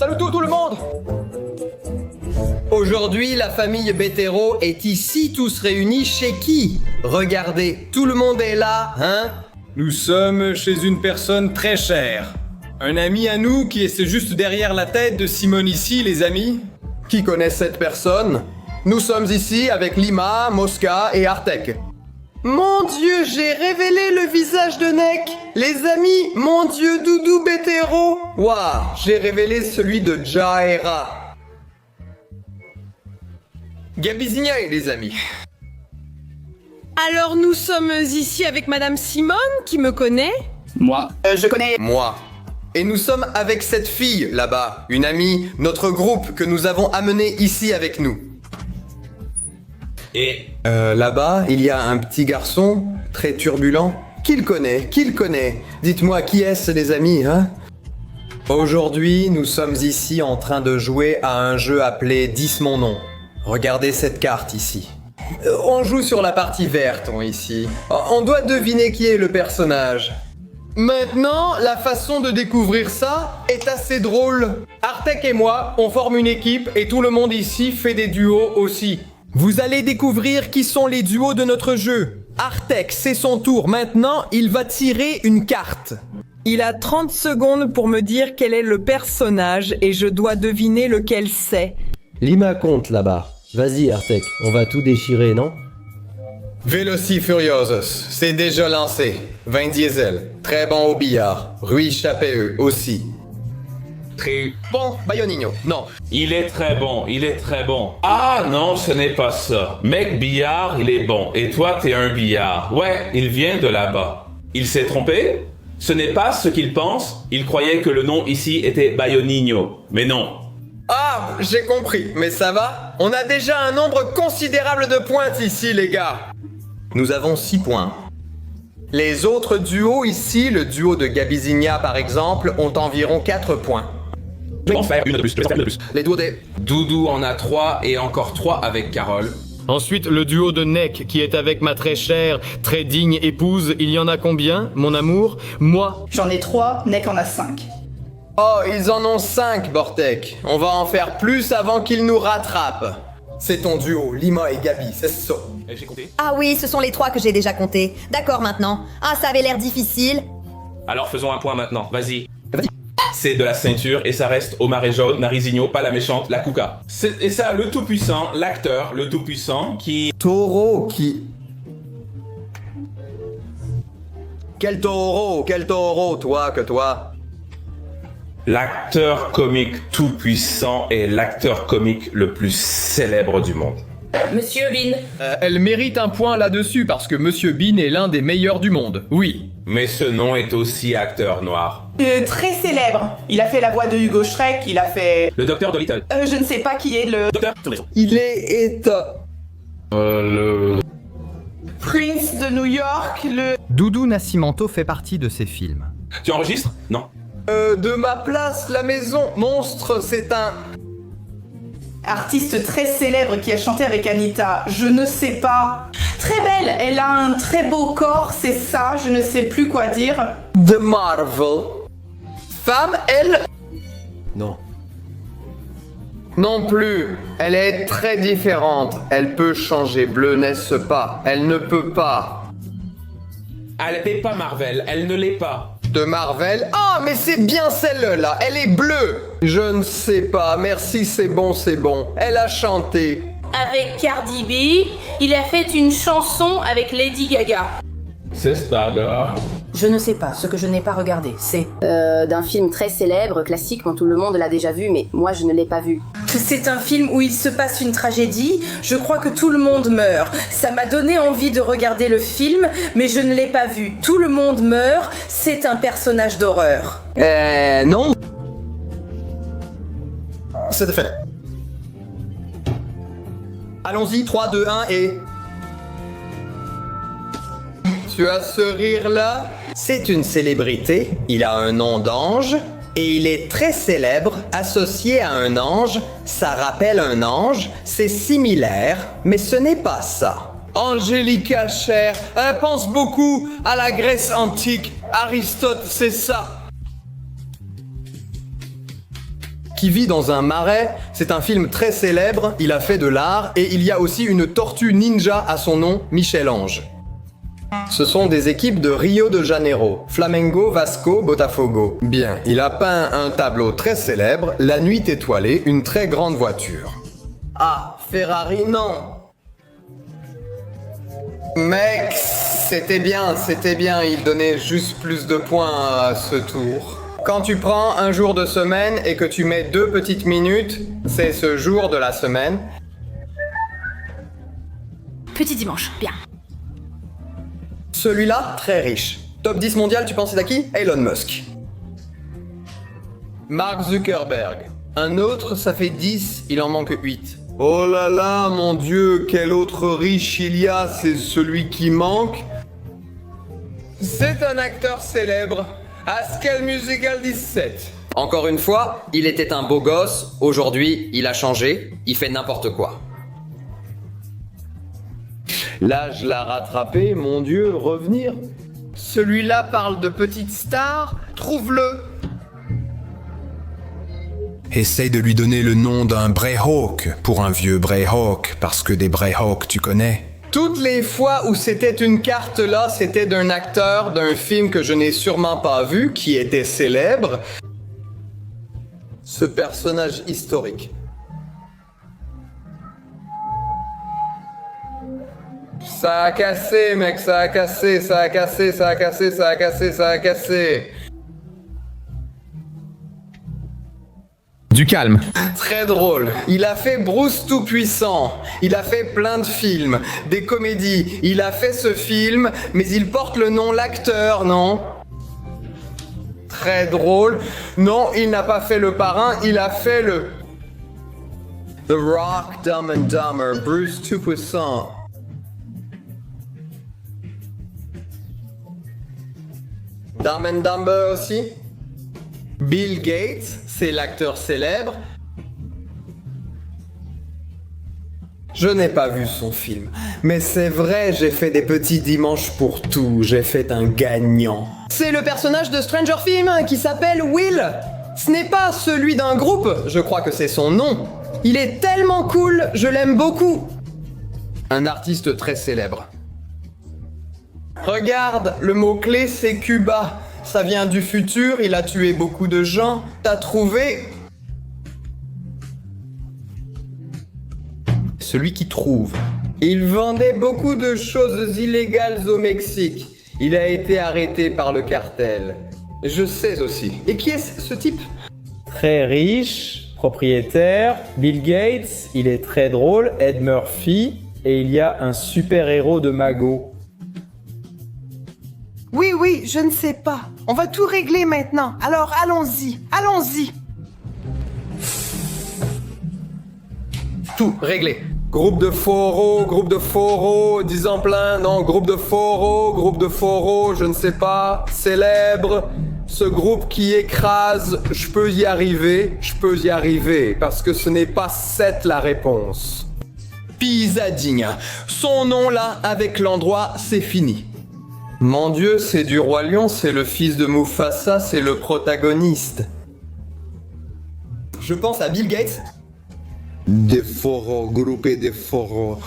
Salut tout le monde! Aujourd'hui, la famille Bétéro est ici tous réunis chez qui? Regardez, tout le monde est là, hein? Nous sommes chez une personne très chère. Un ami à nous qui est juste derrière la tête de Simone ici, les amis. Qui connaît cette personne? Nous sommes ici avec Lima, Mosca et Artek. Mon Dieu, j'ai révélé le visage de Nek. Les amis, mon Dieu, Doudou Bétéro. Waouh, j'ai révélé celui de Jaera. Gabisignaï, les amis. Alors nous sommes ici avec Madame Simone, qui me connaît. Moi. Je connais. Moi. Et nous sommes avec cette fille, là-bas, une amie, notre groupe que nous avons amené ici avec nous. Et Là-bas, il y a un petit garçon, très turbulent. Qui le connaît? Qui le connaît? Dites-moi, qui est-ce, les amis, hein? Aujourd'hui, nous sommes ici en train de jouer à un jeu appelé 10 mon nom. Regardez cette carte ici. On joue sur la partie verte, ici. On doit deviner qui est le personnage. Maintenant, la façon de découvrir ça est assez drôle. Artek et moi, on forme une équipe et tout le monde ici fait des duos aussi. Vous allez découvrir qui sont les duos de notre jeu. Artek, c'est son tour. Maintenant, il va tirer une carte. Il a 30 secondes pour me dire quel est le personnage et je dois deviner lequel c'est. Lima compte là-bas. Vas-y Artek, on va tout déchirer, non? Veloci Furiosos, c'est déjà lancé. Vin Diesel, très bon au billard. Rui Chapeux aussi. Très... Bon, Bayonino, non. Il est très bon, il est très bon. Ah non, ce n'est pas ça. Mec billard, il est bon. Et toi, t'es un billard. Ouais, il vient de là-bas. Il s'est trompé? Ce n'est pas ce qu'il pense. Il croyait que le nom ici était Bayonino. Mais non. Ah, j'ai compris, mais ça va? On a déjà un nombre considérable de pointes ici, les gars. Nous avons 6 points. Les autres duos ici, le duo de Gabisigna par exemple, ont environ 4 points. Je vais en faire une de plus. Les duos des... Doudou en a 3 et encore 3 avec Carole. ensuite le duo de Nek qui est avec ma très chère, très digne épouse. Il y en a combien, mon amour? Moi. J'en ai 3, Nek en a 5. Oh, ils en ont 5, Bortek. On va en faire plus avant qu'ils nous rattrapent. C'est ton duo, Lima et Gabi, c'est ça. J'ai compté. Ah oui, ce sont les 3 que j'ai déjà comptés. D'accord maintenant. Ah, ça avait l'air difficile. Alors faisons un point maintenant. Vas-y. Vas-y. C'est de la ceinture et ça reste au marais jaune, Narizinho, pas la méchante, la Kuka. Et ça, le tout-puissant, l'acteur, le tout-puissant qui... Taureau qui... Quel taureau, toi, que toi? L'acteur comique tout-puissant est l'acteur comique le plus célèbre du monde. Monsieur Bean. Elle mérite un point là-dessus parce que Monsieur Bean est l'un des meilleurs du monde. Oui. Mais ce nom est aussi acteur noir. Très célèbre. Il a fait la voix de Hugo Shrek, il a fait... Le docteur Dolittle. je ne sais pas qui est le... Docteur Il est état. Prince de New York, le... Doudou Nascimento fait partie de ces films. Tu enregistres? Non. De ma place, la maison. Monstre, c'est un... Artiste très célèbre qui a chanté avec Anita. Je ne sais pas. Très belle, elle a un très beau corps, c'est ça, je ne sais plus quoi dire. The Marvel. Femme, elle... Non. Non plus. Elle est très différente. Elle peut changer. Bleu, n'est-ce pas? Elle ne peut pas. Elle n'est pas Marvel, elle ne l'est pas. De Marvel? Ah, mais c'est bien celle-là. Elle est bleue. Je ne sais pas. Merci, c'est bon, c'est bon. Elle a chanté. Avec Cardi B, il a fait une chanson avec Lady Gaga. C'est ça, là. Je ne sais pas, ce que je n'ai pas regardé, c'est... d'un film très célèbre, classique, dont tout le monde l'a déjà vu, mais moi je ne l'ai pas vu. C'est un film où il se passe une tragédie, je crois que tout le monde meurt. Ça m'a donné envie de regarder le film, mais je ne l'ai pas vu. Tout le monde meurt, c'est un personnage d'horreur. Non. C'est fait. Allons-y, 3, 2, 1 et... Tu as ce rire-là? C'est une célébrité, il a un nom d'ange, et il est très célèbre, associé à un ange, ça rappelle un ange, c'est similaire, mais ce n'est pas ça. Angélica, chère, elle pense beaucoup à la Grèce antique, Aristote, c'est ça. qui vit dans un marais. C'est un film très célèbre, il a fait de l'art et il y a aussi une tortue ninja à son nom, Michel-Ange. Ce sont des équipes de Rio de Janeiro, Flamengo, Vasco, Botafogo. Bien, il a peint un tableau très célèbre, La Nuit étoilée, une très grande voiture. Ah, Ferrari, non. Mec, c'était bien, il donnait juste plus de points à ce tour. Quand tu prends un jour de semaine et que tu mets 2 petites minutes, c'est ce jour de la semaine. Petit dimanche, bien. Celui-là, très riche. Top 10 mondial, tu penses c'est à qui? Elon Musk. Mark Zuckerberg. Un autre, ça fait 10, il en manque 8. Oh là là, mon Dieu, quel autre riche il y a, c'est celui qui manque. C'est un acteur célèbre. Haskell Musical 17. Encore une fois, il était un beau gosse, aujourd'hui, il a changé, il fait n'importe quoi. L'âge l'a rattrapé, mon Dieu, revenir. Celui-là parle de petite star, trouve-le. Essaye de lui donner le nom d'un Brayhawk pour un vieux Brayhawk, parce que des Brayhawks tu connais. Toutes les fois où c'était une carte là, c'était d'un acteur d'un film que je n'ai sûrement pas vu, qui était célèbre. Ce personnage historique. Ça a cassé, mec, ça a cassé. Du calme. Très drôle. Il a fait Bruce Tout-Puissant. Il a fait plein de films, des comédies. Il a fait ce film, mais il porte le nom l'acteur, non? Très drôle. Non, il n'a pas fait le parrain, il a fait le... The Rock, Dumb and Dumber, Bruce Tout-Puissant. Dumb and Dumber aussi. Bill Gates, c'est l'acteur célèbre. Je n'ai pas vu son film, mais c'est vrai, j'ai fait des petits dimanches pour tout, j'ai fait un gagnant. C'est le personnage de Stranger Things qui s'appelle Will. Ce n'est pas celui d'un groupe, je crois que c'est son nom. Il est tellement cool, je l'aime beaucoup. Un artiste très célèbre. Regarde, le mot-clé c'est Cuba. Ça vient du futur, il a tué beaucoup de gens. T'as trouvé... Celui qui trouve. Il vendait beaucoup de choses illégales au Mexique. Il a été arrêté par le cartel. Je sais aussi. Et qui est ce type? Très riche, propriétaire, Bill Gates, il est très drôle, Ed Murphy, et il y a un super-héros de Mago. Oui, je ne sais pas. On va tout régler maintenant. Alors allons-y. Tout réglé. Groupe de foros, disant plein, non, groupe de foros, je ne sais pas, célèbre, ce groupe qui écrase, je peux y arriver, parce que ce n'est pas 7 la réponse. Pisadinha, son nom là, avec l'endroit, c'est fini. Mon Dieu, c'est du Roi Lion, c'est le fils de Mufasa, c'est le protagoniste. Je pense à Bill Gates. Des foros, groupés des foros.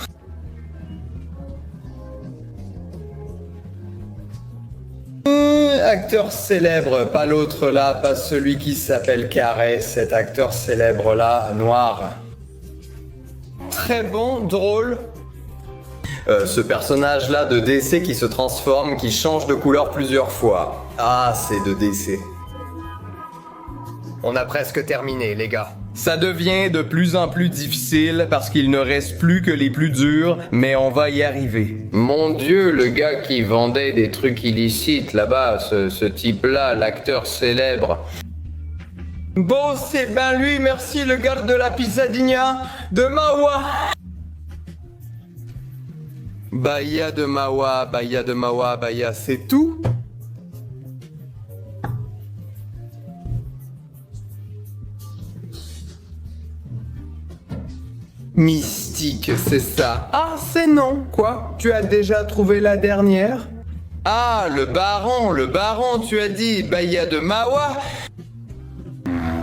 Acteur célèbre, pas l'autre là, pas celui qui s'appelle Carré, cet acteur célèbre là, noir. Très bon, drôle. Ce personnage là de DC qui se transforme, qui change de couleur plusieurs fois. Ah, c'est de DC. On a presque terminé, les gars. Ça devient de plus en plus difficile parce qu'il ne reste plus que les plus durs, mais on va y arriver. Mon Dieu, le gars qui vendait des trucs illicites là-bas, ce type-là, l'acteur célèbre. Bon, c'est ben lui, merci le gars de la Pisadinha, de Mawa. Bahia de Mawa, c'est tout? Mystique, c'est ça. Ah, c'est non. Quoi? Tu as déjà trouvé la dernière? Ah, le baron, tu as dit Bahia de Mawa?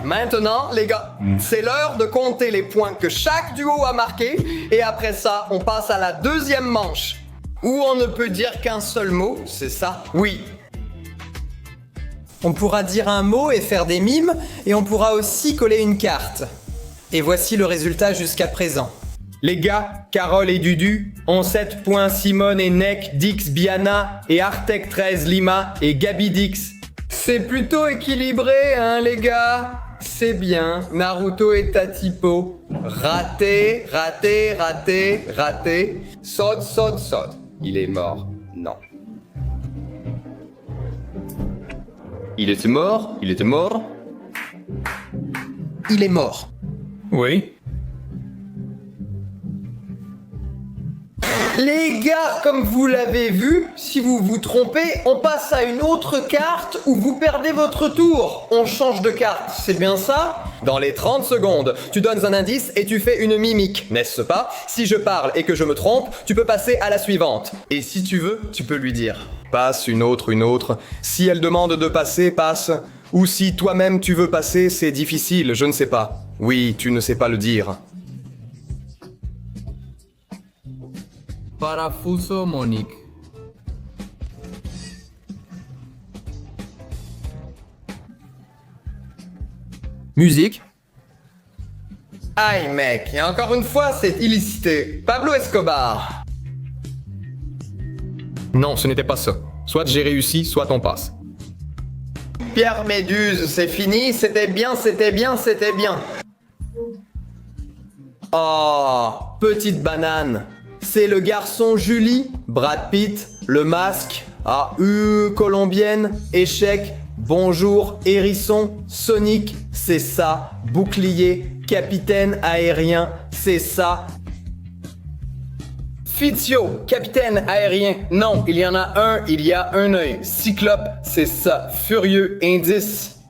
maintenant, les gars, c'est l'heure de compter les points que chaque duo a marqués, et après ça, on passe à la deuxième manche, où on ne peut dire qu'un seul mot, c'est ça? Oui. On pourra dire un mot et faire des mimes, et on pourra aussi coller une carte. Et voici le résultat jusqu'à présent. Les gars, Carole et Dudu ont 7 points, Simone et Nek, Dix, Biana et Artek 13, Lima et Gabi Dix. C'est plutôt équilibré, hein, les gars? C'est bien. Naruto et Tatipo. Raté, raté, raté, raté. Saute, saute, saute. Il est mort. Non. Il était mort? Il était mort? Il est mort. Oui. Les gars, comme vous l'avez vu, si vous vous trompez, on passe à une autre carte où vous perdez votre tour. On change de carte, c'est bien ça? Dans les 30 secondes, tu donnes un indice et tu fais une mimique, n'est-ce pas? Si je parle et que je me trompe, tu peux passer à la suivante. Et si tu veux, tu peux lui dire. Passe, une autre, une autre. Si elle demande de passer, passe. Ou si toi-même tu veux passer, c'est difficile, je ne sais pas. Oui, tu ne sais pas le dire. Parafuso Monique. Musique. Aïe mec, et encore une fois, c'est illicité. Pablo Escobar. Non, ce n'était pas ça. Soit j'ai réussi, soit on passe. Pierre Méduse, c'est fini, c'était bien, c'était bien, c'était bien. Oh, petite banane. C'est le garçon Julie, Brad Pitt, le masque, colombienne, échec, bonjour, hérisson, Sonic, c'est ça, bouclier, capitaine aérien, c'est ça. Fizio, capitaine aérien, non, il y en a un, il y a un œil. Cyclope, c'est ça, furieux, indice.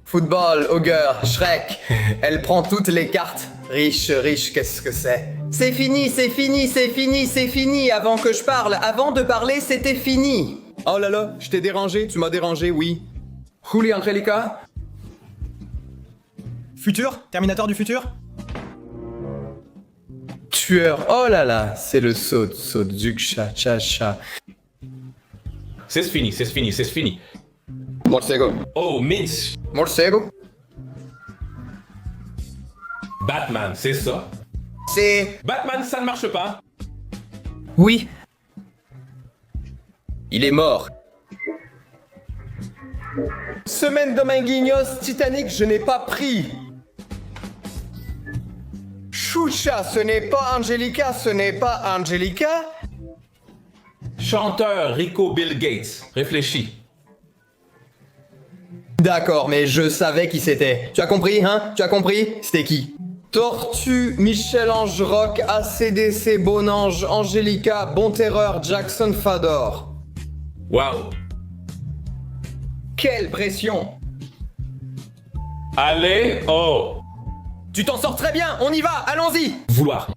Football, Ogre, Shrek, elle prend toutes les cartes. Riche, riche, qu'est-ce que c'est? C'est fini, c'est fini, c'est fini, c'est fini, avant que je parle. Avant de parler, c'était fini. Oh là là, je t'ai dérangé, tu m'as dérangé, oui. Juli Angelica? Futur? Terminator du futur? Tueur, oh là là, c'est le saut, Zuk-cha, cha-cha. C'est fini, c'est fini, c'est fini. Morcego. Oh, Mince. Morcego. Batman, c'est ça. C'est... Batman, ça ne marche pas. Oui. Il est mort. Semaine Dominguinhos, Titanic, je n'ai pas pris. Choucha, ce n'est pas Angelica, ce n'est pas Angelica. Chanteur Rico Bill Gates. Réfléchis. D'accord, mais je savais qui c'était. Tu as compris, hein? Tu as compris? C'était qui? Tortue, Michel-Ange Rock, ACDC, Bonange, Angelica, Bon Terreur, Jackson Fador. Waouh. Quelle pression! Allez, oh. Tu t'en sors très bien, on y va, allons-y! Vouloir.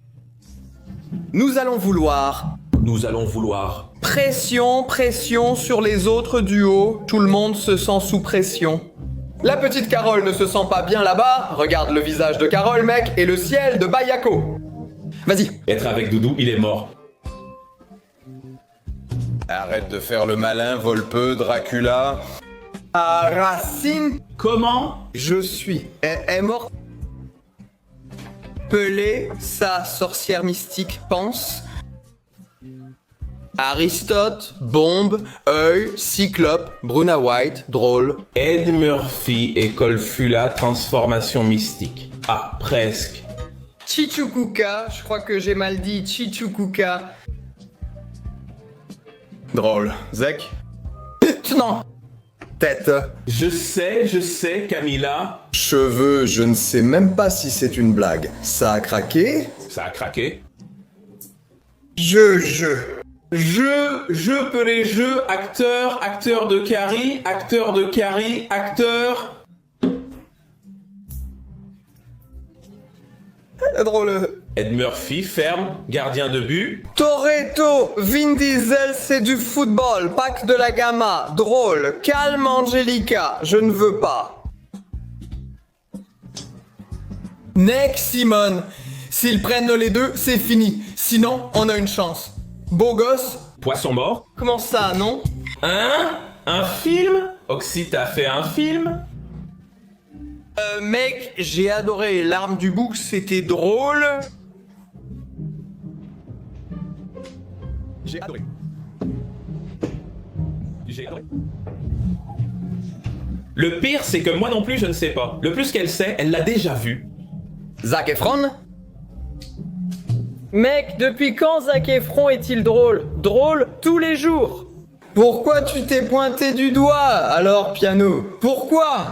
Nous allons vouloir. Nous allons vouloir. Pression, pression sur les autres duos. Tout le monde se sent sous pression. La petite Carole ne se sent pas bien là-bas. Regarde le visage de Carole, mec, et le ciel de Bayako. Vas-y. Être avec Doudou, il est mort. Arrête de faire le malin, Volpeux, Dracula. Ah, Racine. Comment? Je suis. Est mort. Pelé, sa sorcière mystique pense. Aristote, Bombe, Œil, Cyclope, Bruna White, drôle. Ed Murphy, École Fula, transformation mystique. Ah, presque. Chichukuka, je crois que j'ai mal dit Chichukuka. Drôle. Zek? Non. Tête. Je sais, Camilla. Cheveux, je ne sais même pas si c'est une blague. Ça a craqué? Ça a craqué. Je peux les jeux, acteur de Carrie, acteur. Drôle. Ed Murphy, ferme, gardien de but. Toretto, Vin Diesel, c'est du football, pas que de la gamma. Drôle, calme Angelica, je ne veux pas. Neck, Simone. S'ils prennent les deux, c'est fini. Sinon, on a une chance. Beau gosse? Poisson mort. Comment ça, non? Hein? Un film? Oxy, t'as fait un film? Mec, j'ai adoré L'arme du bouc, c'était drôle. J'ai adoré. J'ai adoré. Le pire, c'est que moi non plus, je ne sais pas. Le plus qu'elle sait, elle l'a déjà vu. Zac Efron? Mec, depuis quand Zac Efron est-il drôle? Drôle tous les jours. Pourquoi tu t'es pointé du doigt, alors, piano? Pourquoi?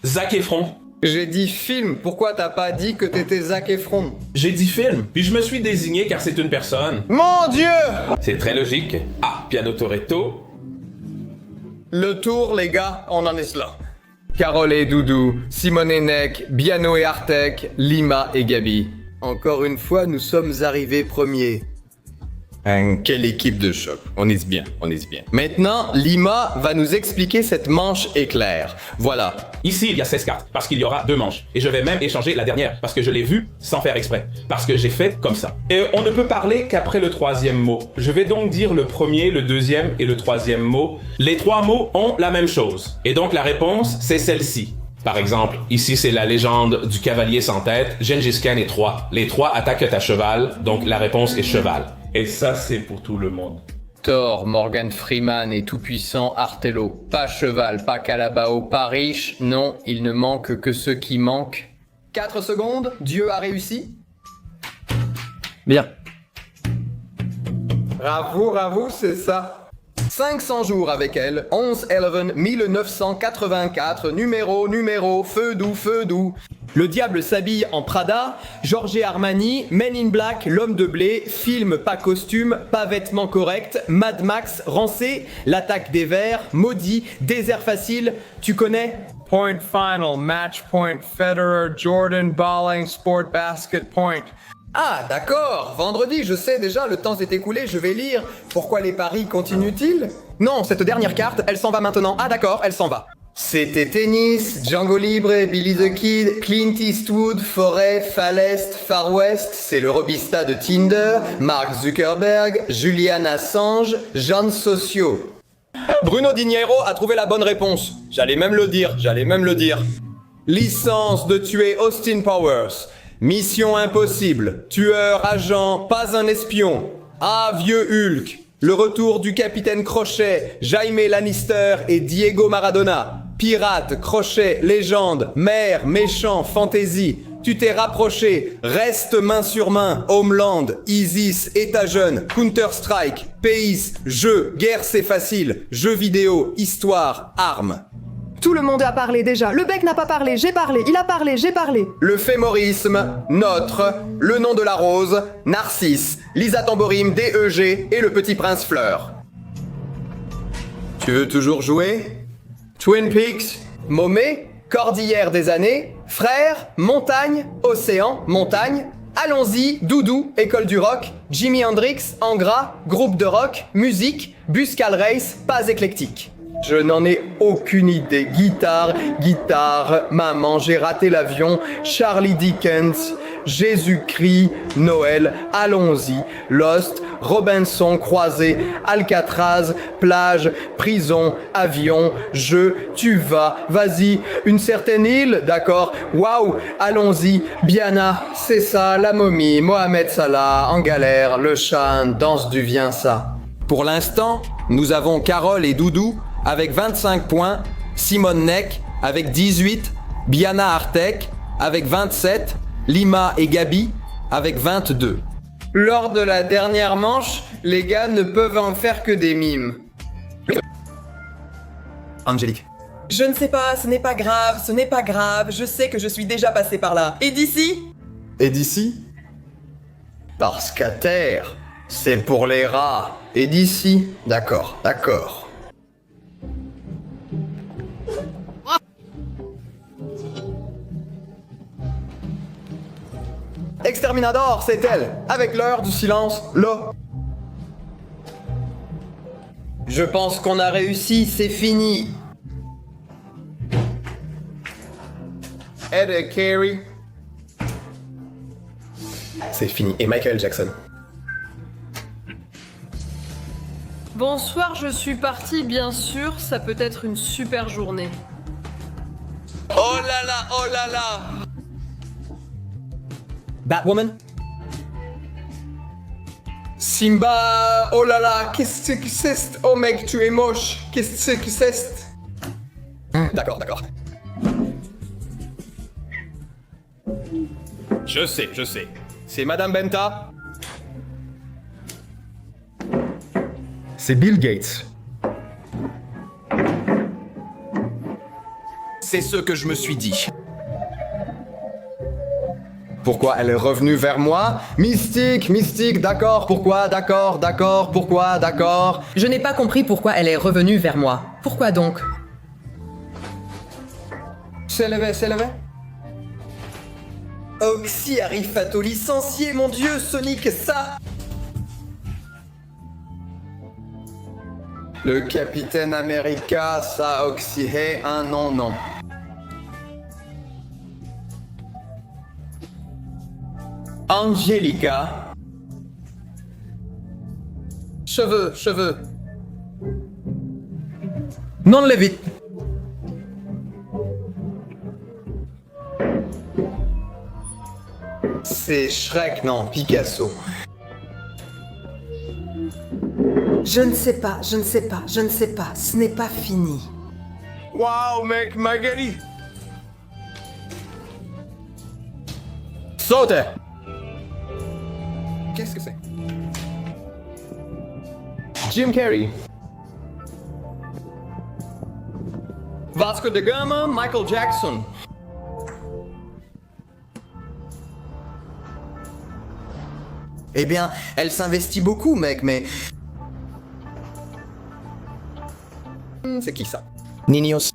Zac Efron. J'ai dit film, pourquoi t'as pas dit que t'étais Zac Efron? J'ai dit film, puis je me suis désigné car c'est une personne. Mon Dieu! C'est très logique. Ah, Piano Toretto. Le tour, les gars, on en est là. Carole et Doudou, Simone et Neck, Biano et Artek, Lima et Gabi. Encore une fois, nous sommes arrivés premiers. Quelle équipe de choc. On est bien, on est bien. Maintenant, Lima va nous expliquer cette manche éclair. Voilà. Ici, il y a 16 cartes, parce qu'il y aura 2 manches. Et je vais même échanger la dernière, parce que je l'ai vue sans faire exprès. Parce que j'ai fait comme ça. Et on ne peut parler qu'après le 3e mot. Je vais donc dire le premier, le 2e et le 3e mot. Les 3 mots ont la même chose. Et donc la réponse, c'est celle-ci. Par exemple, ici c'est la légende du cavalier sans tête, Gengis Khan et 3. Les 3 attaquent à cheval, donc la réponse est cheval. Et ça, c'est pour tout le monde. Thor, Morgan Freeman et tout-puissant Artello. Pas cheval, pas calabao, pas riche. Non, il ne manque que ceux qui manquent. 4 secondes, Dieu a réussi. Bien. Bravo, c'est ça. 500 jours avec elle, 11-11, 1984, numéro, feu doux. Le diable s'habille en Prada, Giorgio Armani, Men in Black, L'homme de blé, film pas costume, pas vêtements corrects, Mad Max, Rancé, L'attaque des vers, Maudit, Désert facile, tu connais? Point final, match point, Federer, Jordan, Balling, Sport Basket Point. Ah, d'accord, vendredi, je sais déjà, le temps s'est écoulé, je vais lire. Pourquoi les paris continuent-ils? Non, cette dernière carte, elle s'en va maintenant. Ah d'accord, elle s'en va. C'était tennis, Django Libre, Billy the Kid, Clint Eastwood, Forêt, Falest, Far West, c'est le Robista de Tinder, Mark Zuckerberg, Julian Assange, Jean Socio. Bruno Di Niro a trouvé la bonne réponse. J'allais même le dire. Licence de tuer Austin Powers. Mission impossible. Tueur, agent, pas un espion. Ah, vieux Hulk. Le retour du capitaine Crochet, Jaime Lannister et Diego Maradona. Pirate, crochet, légende, mère, méchant, fantasy. Tu t'es rapproché, reste main sur main, Homeland, ISIS, État jeune, Counter-Strike, pays, jeu, guerre c'est facile, jeux vidéo, histoire, armes. Tout le monde a parlé déjà. Le bec n'a pas parlé, j'ai parlé, il a parlé, j'ai parlé. Le fémorisme, notre, le nom de la rose, Narcisse, Lisa Tamborim, DEG et le petit prince Fleur. Tu veux toujours jouer? Twin Peaks, Momé, Cordillère des années, Frères, Montagne, Océan, Montagne, Allons-y, Doudou, École du rock, Jimi Hendrix, Angra, Groupe de rock, Musique, Buscal Race, Pas éclectique. Je n'en ai aucune idée. Guitare, Maman, j'ai raté l'avion, Charlie Dickens, Jésus-Christ, Noël, Allons-y, Lost, Robinson, Croisé, Alcatraz, plage, prison, avion, jeu, tu vas, vas-y, une certaine île, d'accord, waouh, allons-y, Biana, c'est ça, la momie, Mohamed Salah, en galère, le chan, danse du viens ça. Pour l'instant, nous avons Carole et Doudou avec 25 points, Simone Neck avec 18, Biana Artek avec 27, Lima et Gabi avec 22. Lors de la dernière manche, les gars ne peuvent en faire que des mimes. Angélique. Je ne sais pas, ce n'est pas grave, je sais que je suis déjà passé par là. Et d'ici? Et d'ici? Parce qu'à terre, c'est pour les rats. Et d'ici? D'accord. Exterminador, c'est elle. Avec l'heure du silence, là. Je pense qu'on a réussi, c'est fini. Ed Carey. C'est fini. Et Michael Jackson. Bonsoir, je suis parti, bien sûr, ça peut être une super journée. Oh là là, oh là là. Batwoman. Simba, oh là là, qu'est-ce que c'est? Oh mec, tu es moche. Qu'est-ce que c'est? D'accord, d'accord. Je sais. C'est Madame Benta. C'est Bill Gates. C'est ce que je me suis dit. Pourquoi elle est revenue vers moi? Mystique, d'accord, pourquoi, pourquoi, d'accord. Je n'ai pas compris pourquoi elle est revenue vers moi. Pourquoi donc? C'est levé. Oxy Arifato licencié, mon dieu, Sonic, ça. Le Capitaine America, ça, Oxy, hey, non. Angelica. Cheveux. Non, le vite. C'est Shrek, non, Picasso. Je ne sais pas, ce n'est pas fini. Waouh mec, Magali. Saute. Qu'est-ce que c'est? Jim Carrey. Vasco da Gama, Michael Jackson. Eh bien, elle s'investit beaucoup, mec, mais... C'est qui ça? Ninos.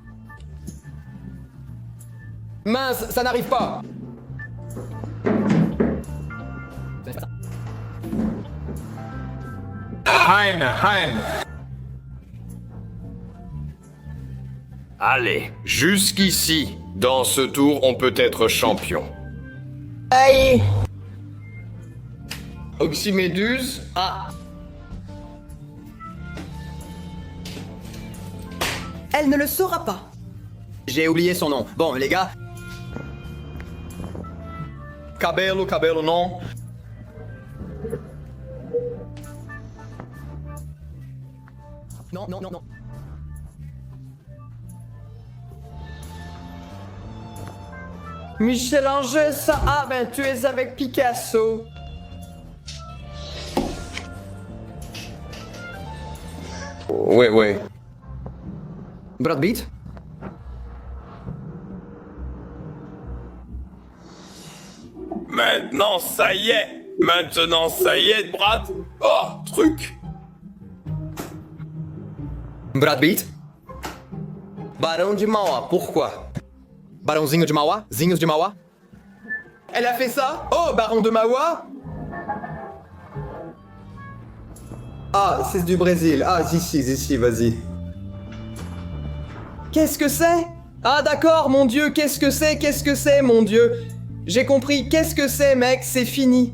Mince, ça n'arrive pas. Hein. Allez, jusqu'ici. Dans ce tour, on peut être champion. Aïe. Oxyméduse. Ah. Elle ne le saura pas. J'ai oublié son nom. Bon, les gars. Cabello, non. Non. Michel-Ange, ça. Ah, ben tu es avec Picasso. Ouais. Brad Pitt? Maintenant, ça y est, Brad. Oh, truc. Brad Pitt? Barão de Mauá, pourquoi? Barãozinho de Mauá? Zinhos de Mauá? Elle a fait ça? Oh, Baron de Mauá? Ah, c'est du Brésil. Ah, ici, vas-y. Qu'est-ce que c'est? Ah, d'accord, mon dieu, qu'est-ce que c'est, mon dieu? J'ai compris, qu'est-ce que c'est, mec, c'est fini.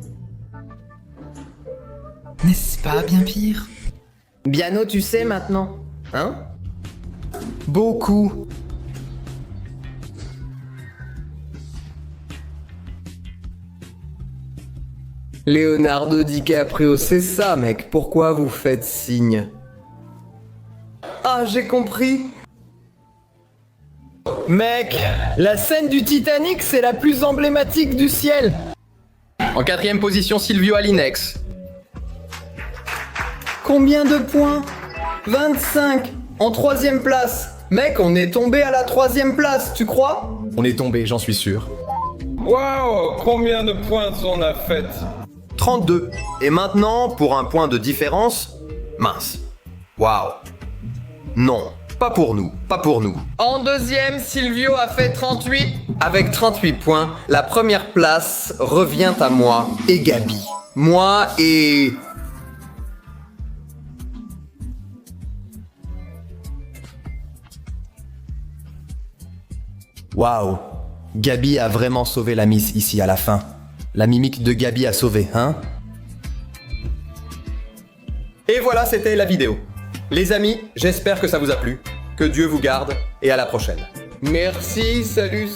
N'est-ce pas bien pire? Biano, tu sais maintenant, hein? Beaucoup. Leonardo DiCaprio, c'est ça, mec. Pourquoi vous faites signe? Ah, j'ai compris. Mec, la scène du Titanic, c'est la plus emblématique du ciel. En 4ème position, Silvio Alinex. Combien de points? 25. En 3ème place. Mec, on est tombé à la 3ème place, tu crois? On est tombé, j'en suis sûr. Waouh, combien de points on a fait? 32. Et maintenant, pour un point de différence, mince. Waouh. Non. Pas pour nous, pas pour nous. En deuxième, Silvio a fait 38. Avec 38 points, la première place revient à moi et Gabi. Moi et... Waouh, Gabi a vraiment sauvé la mise ici à la fin. La mimique de Gabi a sauvé, hein? Et voilà, c'était la vidéo. Les amis, j'espère que ça vous a plu. Que Dieu vous garde et à la prochaine. Merci, salut.